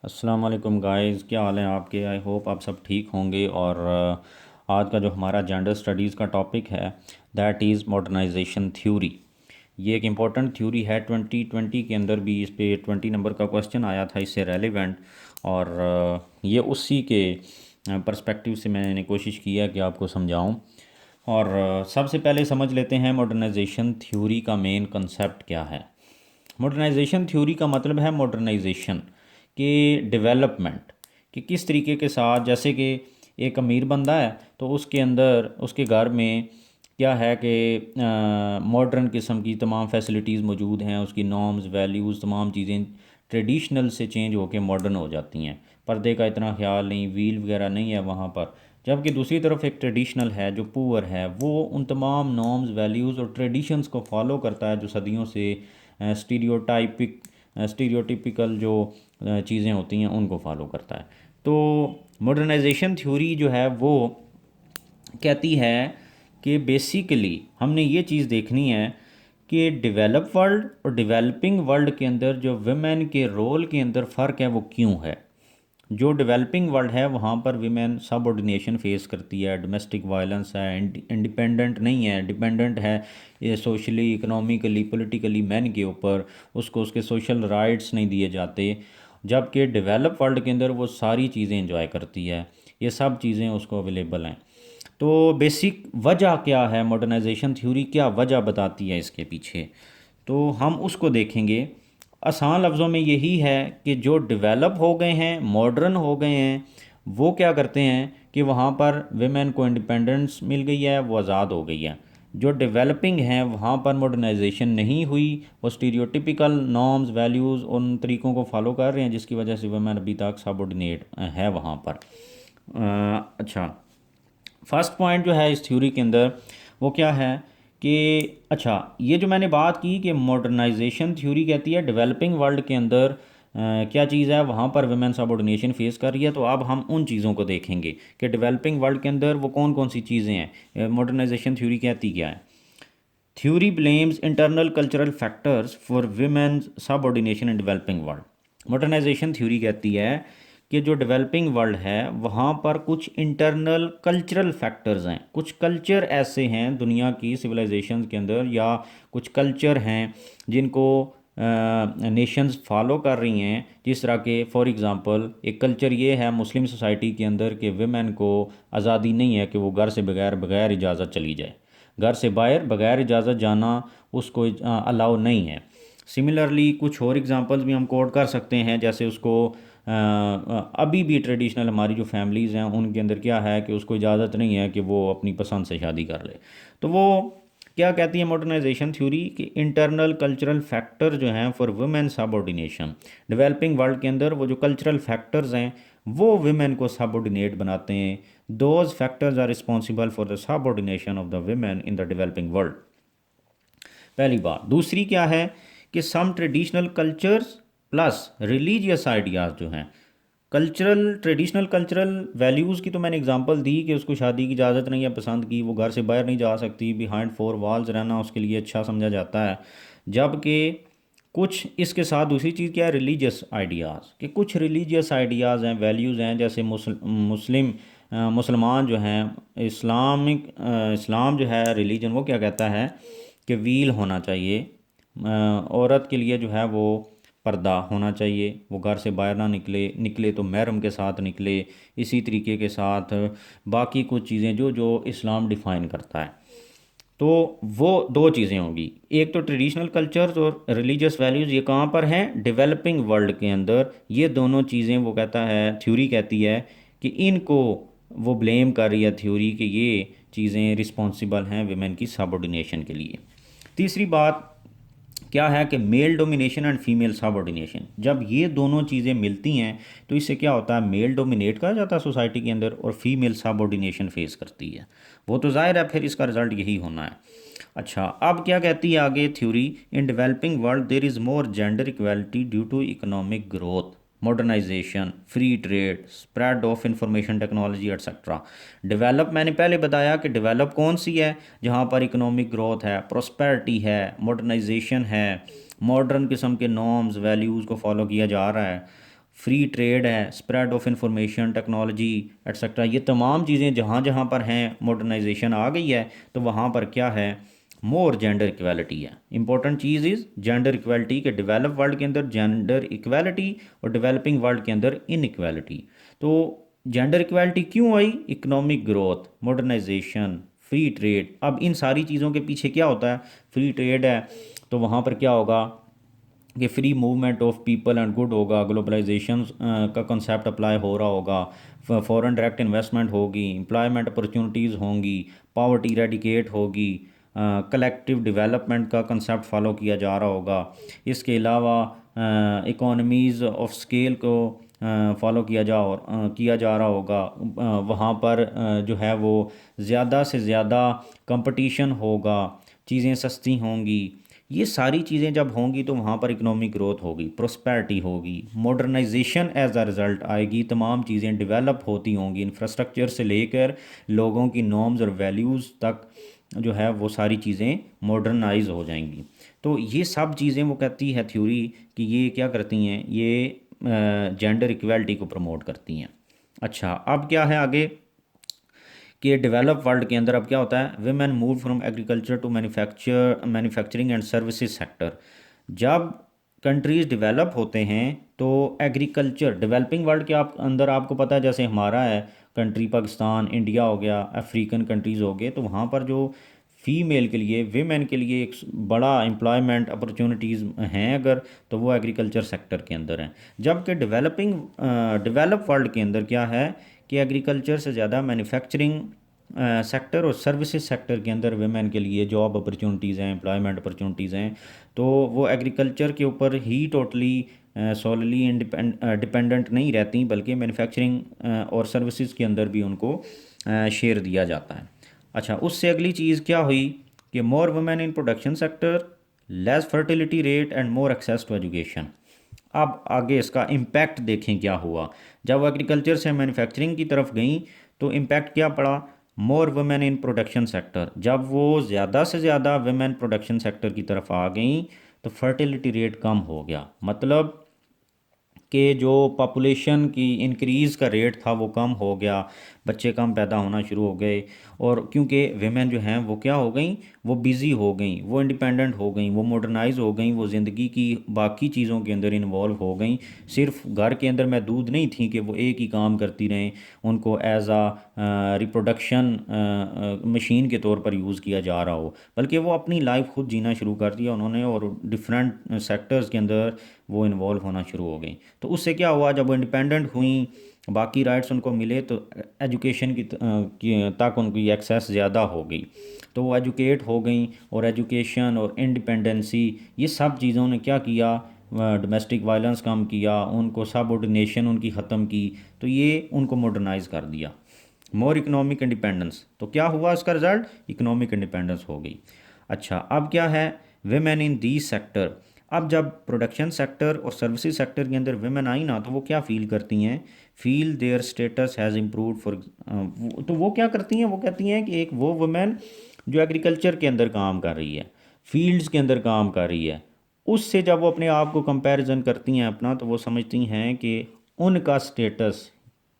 अस्सलाम वालेकुम गाइस, क्या हाल है आपके। आई होप आप सब ठीक होंगे। और आज का जो हमारा जेंडर स्टडीज़ का टॉपिक है दैट इज़ मॉडर्नाइजेशन थ्योरी। ये एक इम्पॉर्टेंट थ्योरी है। 2020 के अंदर भी इस पे 20 नंबर का क्वेश्चन आया था इससे रेलेवेंट। और ये उसी के पर्सपेक्टिव से मैंने कोशिश की है कि आपको समझाऊं। और सबसे पहले समझ लेते हैं मॉडर्नाइजेशन थ्योरी का मेन कंसेप्ट क्या है। मॉडर्नाइजेशन थ्योरी का मतलब है मॉडर्नाइजेशन के डेवलपमेंट, कि किस तरीके के साथ, जैसे कि एक अमीर बंदा है तो उसके अंदर उसके घर में क्या है कि मॉडर्न किस्म की तमाम फैसिलिटीज़ मौजूद हैं। उसकी नॉर्म्स वैल्यूज़ तमाम चीज़ें ट्रेडिशनल से चेंज होकर मॉडर्न हो जाती हैं। पर्दे का इतना ख्याल नहीं, व्हील वगैरह नहीं है वहाँ पर। जबकि दूसरी तरफ एक ट्रेडिशनल है जो पुअर है, वो उन तमाम नॉर्म्स वैल्यूज़ और ट्रेडिशंस को फॉलो करता है जो सदियों से स्टीरियोटिपिकल जो चीज़ें होती हैं उनको फॉलो करता है। तो मॉडर्नाइजेशन थ्योरी जो है वो कहती है कि बेसिकली हमने ये चीज़ देखनी है कि डेवलप वर्ल्ड और डेवलपिंग वर्ल्ड के अंदर जो वुमेन के रोल के अंदर फ़र्क है वो क्यों है। जो डेवलपिंग वर्ल्ड है वहाँ पर विमेन सबऑर्डिनेशन फेस करती है, डोमेस्टिक वायलेंस है, इंडिपेंडेंट नहीं है, डिपेंडेंट है ये सोशली, इकोनॉमिकली, पॉलिटिकली मैन के ऊपर। उसको उसके सोशल राइट्स नहीं दिए जाते। जबकि डेवलप वर्ल्ड के अंदर वो सारी चीज़ें इंजॉय करती है, ये सब चीज़ें उसको अवेलेबल हैं। तो बेसिक वजह क्या है, मॉडर्नाइजेशन थ्योरी क्या वजह बताती है इसके पीछे, तो हम उसको देखेंगे। आसान लफ्ज़ों में यही है कि जो डेवलप हो गए हैं, मॉडर्न हो गए हैं, वो क्या करते हैं कि वहाँ पर वेमेन को इंडिपेंडेंस मिल गई है, वो आज़ाद हो गई है। जो डेवलपिंग हैं वहाँ पर मॉडर्नाइजेशन नहीं हुई, वो स्टीरियोटिपिकल नॉर्म्स वैल्यूज़ उन तरीक़ों को फॉलो कर रहे हैं जिसकी वजह से वेमेन अभी तक सबऑर्डिनेट है वहाँ पर। अच्छा, फर्स्ट पॉइंट जो है इस थ्योरी के अंदर वो क्या है कि अच्छा, ये जो मैंने बात की कि मॉडर्नाइजेशन थ्योरी कहती है डेवलपिंग वर्ल्ड के अंदर क्या चीज़ है वहाँ पर वुमेन सबऑर्डिनेशन फेस कर रही है। तो अब हम उन चीज़ों को देखेंगे कि डेवलपिंग वर्ल्ड के अंदर वो कौन कौन सी चीज़ें हैं। मॉडर्नाइजेशन थ्योरी कहती क्या है। Theory blames internal cultural factors for women's subordination in developing world. Modernisation theory कहती है कि जो डेवलपिंग वर्ल्ड है वहाँ पर कुछ इंटरनल कल्चरल फैक्टर्स हैं, कुछ कल्चर ऐसे हैं दुनिया की सिविलाइजेशन के अंदर, या कुछ कल्चर हैं जिनको नेशंस फॉलो कर रही हैं। जिस तरह के फॉर एग्ज़ाम्पल एक कल्चर ये है मुस्लिम सोसाइटी के अंदर कि वेमेन को आज़ादी नहीं है कि वो घर से बगैर बगैर इजाज़त चली जाए, घर से बाहर बगैर इजाज़त जाना उसको अलाउ नहीं है। सिमिलरली कुछ और एग्जांपल्स भी हम कोट कर सकते हैं, जैसे उसको अभी भी ट्रेडिशनल हमारी जो फैमिलीज़ हैं उनके अंदर क्या है कि उसको इजाज़त नहीं है कि वो अपनी पसंद से शादी कर ले। तो वो क्या कहती है मॉडर्नाइजेशन थ्योरी कि इंटरनल कल्चरल फैक्टर जो हैं for women subordination, developing world के अंदर वो जो कल्चरल फैक्टर्स हैं वो वुमेन को सबऑर्डिनेट बनाते हैं। Those factors are responsible for the subordination of the women in the developing world. पहली बात। दूसरी क्या है कि some traditional cultures plus religious ideas जो हैं, कल्चरल ट्रेडिशनल कल्चरल वैल्यूज़ की तो मैंने एग्जांपल दी कि उसको शादी की इजाज़त नहीं है पसंद की, वो घर से बाहर नहीं जा सकती, बिहाइंड फोर वॉल्स रहना उसके लिए अच्छा समझा जाता है। जबकि कुछ इसके साथ दूसरी चीज़ क्या है, रिलीजियस आइडियाज़, कि कुछ रिलीजियस आइडियाज़ हैं, वैल्यूज़ हैं, जैसे मुसलमान जो हैं, इस्लाम जो है रिलीजन, वो क्या कहता है कि व्हील होना चाहिए, औरत के लिए जो है वो पर्दा होना चाहिए, वो घर से बाहर ना निकले, निकले तो महरम के साथ निकले। इसी तरीके के साथ बाकी कुछ चीज़ें जो जो इस्लाम डिफ़ाइन करता है। तो वो दो चीज़ें होंगी, एक तो ट्रेडिशनल कल्चर्स और रिलीजियस वैल्यूज़, ये कहाँ पर हैं, डेवलपिंग वर्ल्ड के अंदर। ये दोनों चीज़ें वो कहता है, थ्योरी कहती है कि इनको वो ब्लेम कर रही है थ्योरी कि ये चीज़ें रिस्पॉन्सिबल हैं विमेन की सबऑर्डिनेशन के लिए। तीसरी बात क्या है कि male domination and female subordination, जब ये दोनों चीज़ें मिलती हैं तो इससे क्या होता है, मेल डोमिनेट करा जाता है सोसाइटी के अंदर और फीमेल सबऑर्डिनेशन फेस करती है। वो तो जाहिर है फिर इसका रिजल्ट यही होना है। अच्छा, अब क्या कहती है आगे theory, in developing world there is more gender equality due to economic growth, modernisation, free trade, spread of information technology etcetera. Develop मैंने पहले बताया कि डेवलप कौन सी है, जहाँ पर इकोनॉमिक ग्रोथ है, प्रॉस्पेरिटी है, मॉडर्नाइजेशन है, मॉडर्न किस्म के नॉर्म्स वैल्यूज़ को फॉलो किया जा रहा है। फ्री ट्रेड है, spread of information, technology etcetera, ये तमाम चीज़ें जहाँ जहाँ पर हैं मॉडर्नाइजेशन आ गई है, तो वहाँ पर क्या है, मोर जेंडर इक्वालिटी है। इंपॉर्टेंट चीज़ इज़ जेंडर इक्वालिटी के डेवलप वर्ल्ड के अंदर जेंडर इक्वालिटी और डेवलपिंग वर्ल्ड के अंदर इनइक्वालिटी। तो जेंडर इक्वालिटी क्यों आई? Economic growth, modernisation, free trade. अब इन सारी चीज़ों के पीछे क्या होता है? फ्री ट्रेड है तो वहाँ पर क्या होगा कि free movement of people and good होगा, ग्लोबलाइजेशन का कंसेप्ट अप्लाई हो रहा होगा, फॉरेन डायरेक्ट इन्वेस्टमेंट होगी, एम्प्लॉयमेंट अपॉर्चुनिटीज़ होंगी, पॉवर्टी रेडिकेट होगी, कलेक्टिव डेवलपमेंट का कंसेप्ट फॉलो किया जा रहा होगा। इसके अलावा इकोनॉमीज़ ऑफ स्केल को फॉलो किया जा रहा होगा। वहाँ पर जो है वो ज़्यादा से ज़्यादा कंपटीशन होगा, चीज़ें सस्ती होंगी। ये सारी चीज़ें जब होंगी तो वहाँ पर इकोनॉमिक ग्रोथ होगी, प्रोस्पेरिटी होगी, मॉडर्नाइजेशन एज अ रिज़ल्ट आएगी, तमाम चीज़ें डेवलप होती होंगी, इंफ्रास्ट्रक्चर से लेकर लोगों की नॉर्म्स और वैल्यूज़ तक जो है वो सारी चीज़ें मॉडर्नाइज हो जाएंगी। तो ये सब चीज़ें वो कहती है थ्योरी कि ये क्या करती हैं, ये जेंडर इक्वालिटी को प्रमोट करती हैं। अच्छा, अब क्या है आगे कि डेवलप वर्ल्ड के अंदर अब क्या होता है, women move from agriculture to manufacturing and services sector. जब कंट्रीज़ डेवलप होते हैं तो एग्रीकल्चर, डेवलपिंग वर्ल्ड के अंदर आपको पता है जैसे हमारा है कंट्री, पाकिस्तान, इंडिया हो गया, अफ्रीकन कंट्रीज़ हो गए, तो वहाँ पर जो फ़ीमेल के लिए, वीमेन के लिए एक बड़ा एम्प्लॉयमेंट अपॉर्चुनिटीज़ हैं अगर, तो वो एग्रीकल्चर सेक्टर के अंदर हैं। जबकि डेवलप वर्ल्ड के अंदर क्या है कि एग्रीकल्चर से ज़्यादा मैन्युफैक्चरिंग सेक्टर और सर्विसेज सेक्टर के अंदर वेमेन के लिए जॉब अपॉर्चुनिटीज़ हैं, एम्प्लॉयमेंट अपॉर्चुनिटीज़ हैं। तो वो एग्रीकल्चर के ऊपर ही टोटली सोलली डिपेंडेंट नहीं रहती, बल्कि मैन्युफैक्चरिंग और सर्विसेज के अंदर भी उनको शेयर दिया जाता है। अच्छा, उससे अगली चीज़ क्या हुई कि more women in production sector, less fertility rate and more access to education. अब आगे इसका इम्पैक्ट देखें क्या हुआ। जब वो एग्रीकल्चर से मैन्युफैक्चरिंग की तरफ गई तो इम्पैक्ट क्या पड़ा, मोर वुमेन इन प्रोडक्शन सेक्टर। जब वो ज़्यादा से ज़्यादा वुमेन प्रोडक्शन सेक्टर की तरफ आ गई तो फर्टिलिटी रेट कम हो गया, मतलब कि जो पॉपुलेशन की इंक्रीज़ का रेट था वो कम हो गया, बच्चे कम पैदा होना शुरू हो गए। और क्योंकि वेमेन जो हैं वो क्या हो गई, वो बिज़ी हो गई, वो इंडिपेंडेंट हो गई, वो मॉडर्नाइज हो गई, वो ज़िंदगी की बाकी चीज़ों के अंदर इन्वॉल्व हो गई। सिर्फ घर के अंदर महदूद नहीं थी कि वो एक ही काम करती रहें, उनको एज आ रिप्रोडक्शन मशीन के तौर पर यूज़ किया जा रहा हो, बल्कि वो अपनी लाइफ खुद जीना शुरू कर दिया उन्होंने, और डिफरेंट सेक्टर्स के अंदर वो इन्वॉल्व होना शुरू हो गई। तो उससे क्या हुआ, जब वो इंडिपेंडेंट हुई, बाकी राइट्स उनको मिले, तो एजुकेशन तक उनकी एक्सेस ज़्यादा हो गई, तो वो एजुकेट हो गई। और एजुकेशन और इंडिपेंडेंसी, ये सब चीज़ों ने क्या किया, डोमेस्टिक वायलेंस कम किया, उनको सबऑर्डिनेशन उनकी ख़त्म की, तो ये उनको मॉडर्नाइज कर दिया। मोर इकोनॉमिक इंडिपेंडेंस, तो क्या हुआ इसका रिज़ल्ट, इकोनॉमिक इंडिपेंडेंस हो गई। अच्छा, अब क्या है, वेमेन इन दी सेक्टर। अब जब प्रोडक्शन सेक्टर और सर्विसेज सेक्टर के अंदर वेमेन आई ना, तो वो क्या फ़ील करती हैं, feel their status has improve for. तो वो क्या करती हैं, वो कहती हैं कि एक वो वुमेन जो एग्रीकल्चर के अंदर काम कर रही है, फील्ड्स के अंदर काम कर रही है, उससे जब वो अपने आप को कंपैरिजन करती हैं अपना, तो वो समझती हैं कि उनका स्टेटस,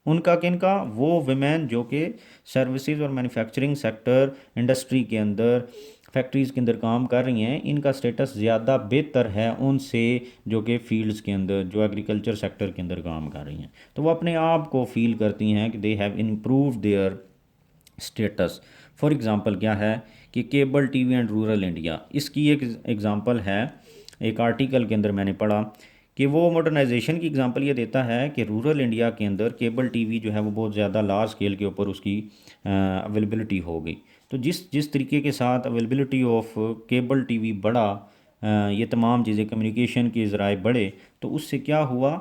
उनका किनका, वो विमेन जो कि सर्विसेज और मैन्युफैक्चरिंग सेक्टर, इंडस्ट्री के अंदर, फैक्ट्रीज़ के अंदर काम कर रही हैं, इनका स्टेटस ज़्यादा बेहतर है उनसे जो कि फील्ड्स के अंदर, जो एग्रीकल्चर सेक्टर के अंदर काम कर रही हैं। तो वो अपने आप को फील करती हैं कि they have improve their status. For example क्या है कि cable TV and rural India, इसकी एक एग्ज़ाम्पल है, एक आर्टिकल के अंदर मैंने पढ़ा कि वो मॉडर्नाइजेशन की एग्ज़ाम्पल ये देता है कि रूरल इंडिया के अंदर केबल टीवी जो है वो बहुत ज़्यादा लार्ज स्केल के ऊपर उसकी अवेलेबिलिटी हो गई। तो जिस जिस तरीके के साथ अवेलेबिलिटी ऑफ केबल टीवी बढ़ा, ये तमाम चीज़ें, कम्युनिकेशन के ज़राए बढ़े, तो उससे क्या हुआ,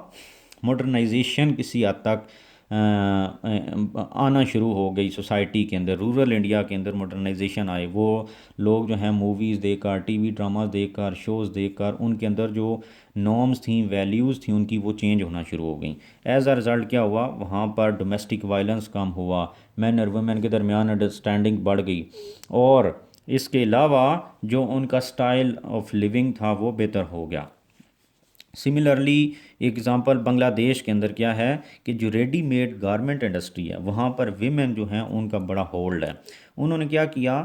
मॉडर्नाइजेशन किसी हद तक आना शुरू हो गई सोसाइटी के अंदर। रूरल इंडिया के अंदर मॉडर्नाइजेशन आए, वो लोग जो हैं मूवीज़ देखकर, टीवी ड्रामास देखकर, शोज़ देखकर, उनके अंदर जो नॉर्म्स थी, वैल्यूज़ थी उनकी, वो चेंज होना शुरू हो गई। एज आ रिज़ल्ट क्या हुआ, वहाँ पर डोमेस्टिक वायलेंस कम हुआ, मैन और वुमेन के दरमियान अंडरस्टैंडिंग बढ़ गई, और इसके अलावा जो उनका स्टाइल ऑफ लिविंग था वो बेहतर हो गया। सिमिलरली एग्ज़ाम्पल बांग्लादेश के अंदर क्या है कि जो रेडीमेड गारमेंट इंडस्ट्री है वहाँ पर विमेन जो हैं उनका बड़ा होल्ड है। उन्होंने क्या किया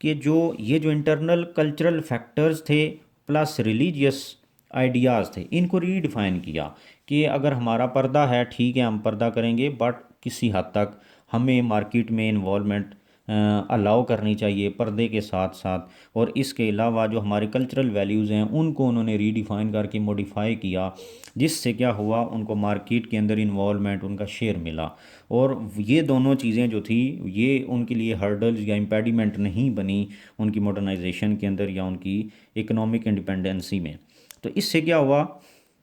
कि जो ये जो इंटरनल कल्चरल फैक्टर्स थे प्लस रिलीजियस आइडियाज़ थे, इनको रीडिफ़ाइन किया कि अगर हमारा पर्दा है ठीक है हम पर्दा करेंगे, बट किसी हद तक हमें मार्केट में इन्वॉल्वमेंट अलाउ करनी चाहिए पर्दे के साथ साथ। और इसके अलावा जो हमारे कल्चरल वैल्यूज़ हैं उनको उन्होंने रीडिफ़ाइन करके मॉडिफाई किया, जिससे क्या हुआ उनको मार्केट के अंदर इन्वॉल्वमेंट उनका शेयर मिला। और ये दोनों चीज़ें जो थी ये उनके लिए हर्डल्स या इम्पेडिमेंट नहीं बनी उनकी मॉडर्नाइजेशन के अंदर या उनकी इकोनॉमिक इंडिपेंडेंसी में। तो इससे क्या हुआ,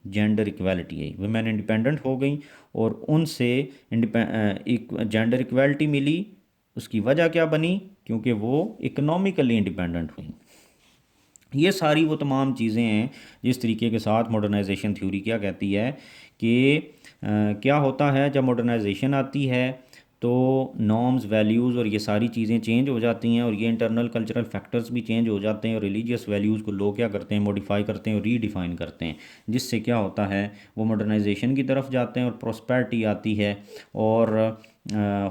जेंडर इक्वालिटी आई, वुमेन इंडिपेंडेंट हो गई और उनसे जेंडर इक्वालिटी मिली। उसकी वजह क्या बनी, क्योंकि वो इकोनॉमिकली इंडिपेंडेंट हुई। ये सारी वो तमाम चीज़ें हैं जिस तरीके के साथ मॉडर्नाइजेशन थ्योरी क्या कहती है कि क्या होता है जब मॉडर्नाइजेशन आती है तो नॉर्म्स वैल्यूज़ और ये सारी चीज़ें चेंज हो जाती हैं और ये इंटरनल कल्चरल फैक्टर्स भी चेंज हो जाते हैं और रिलीजियस वैल्यूज़ को लोग क्या करते हैं, मॉडिफाई करते हैं और रीडिफ़ाइन करते हैं, जिससे क्या होता है वो मॉडर्नाइजेशन की तरफ जाते हैं और प्रॉस्पेरिटी आती है और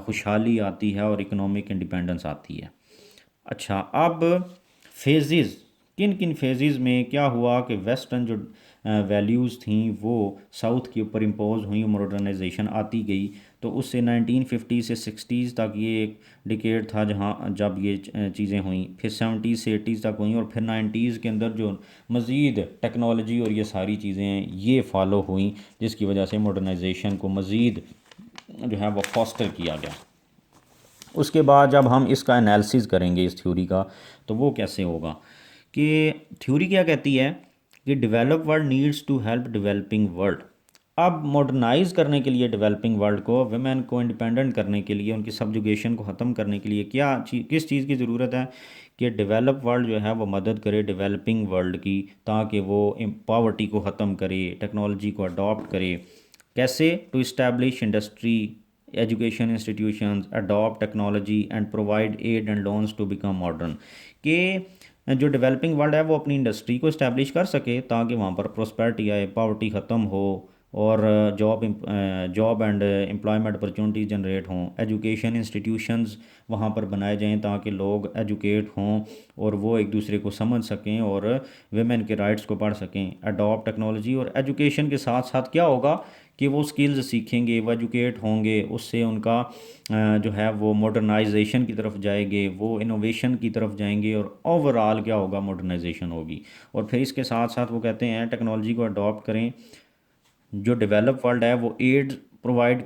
खुशहाली आती है और इकोनॉमिक इंडिपेंडेंस आती है। अच्छा, अब फेजेस, किन किन फेजेस में क्या हुआ कि वेस्टर्न जो वैल्यूज़ थी वो साउथ के ऊपर इम्पोज हुई, मॉडर्नाइजेशन आती गई। तो उससे 1950 से 60s तक ये एक डिकेड था जहाँ जब ये चीज़ें हुई, फिर 70s से 80s तक हुई और फिर 90s के अंदर जो मज़ीद टेक्नोलॉजी और ये सारी चीज़ें ये फॉलो हुई, जिसकी वजह से मॉडर्नाइजेशन को मज़ीद जो है वो फॉस्टर किया गया। उसके बाद जब हम इसका एनालिसिस करेंगे इस थ्योरी का, तो वो कैसे होगा कि थ्योरी क्या कहती है कि develop world needs to help developing world. अब मॉडर्नाइज करने के लिए डेवलपिंग वर्ल्ड को, वुमेन को इंडिपेंडेंट करने के लिए, उनकी सब्जुगेशन को ख़त्म करने के लिए किस चीज़ की ज़रूरत है कि डेवलप वर्ल्ड जो है वो मदद करे डेवलपिंग वर्ल्ड की, ताकि वो पॉवर्टी को ख़त्म करे, टेक्नोलॉजी को अडॉप्ट करे। कैसे? To establish industry, education institutions, adopt technology and provide aid and loans to become modern. कि जो डेवलपिंग वर्ल्ड है वो अपनी इंडस्ट्री को इस्टेब्लिश कर सके ताकि वहाँ पर प्रोस्पेरिटी आए, पॉवर्टी ख़त्म हो और job and employment opportunities generate हों। एजुकेशन इंस्टीट्यूशंस वहाँ पर बनाए जाएं ताकि लोग एजुकेट हों और वो एक दूसरे को समझ सकें और वेमेन के राइट्स को पढ़ सकें। अडॉप्ट टेक्नोलॉजी, और एजुकेशन के साथ साथ क्या होगा कि वो स्किल्स सीखेंगे, वो एजुकेट होंगे, उससे उनका जो है वो मॉडर्नाइजेशन की तरफ जाएंगे, वो इनोवेशन की तरफ जाएंगे और ओवरऑल क्या होगा, मॉडर्नाइजेशन होगी। और फिर इसके साथ साथ वो कहते हैं टेक्नोलॉजी को अडॉप्ट करें, जो डेवलप वर्ल्ड है वो एड प्रोवाइड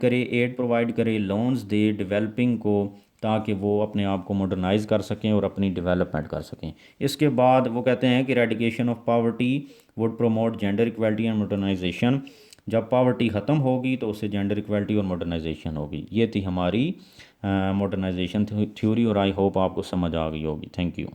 करे, लोन्स दे डेवलपिंग को, ताकि वो अपने आप को मॉडर्नाइज कर सकें और अपनी डेवलपमेंट कर सकें। इसके बाद वो कहते हैं कि eradication of poverty would promote gender equality and modernisation. जब पावर्टी ख़त्म होगी तो उससे जेंडर इक्वालिटी और मॉडर्नाइजेशन होगी। ये थी हमारी मॉडर्नाइजेशन थ्योरी और आई होप आपको समझ आ गई होगी। Thank you.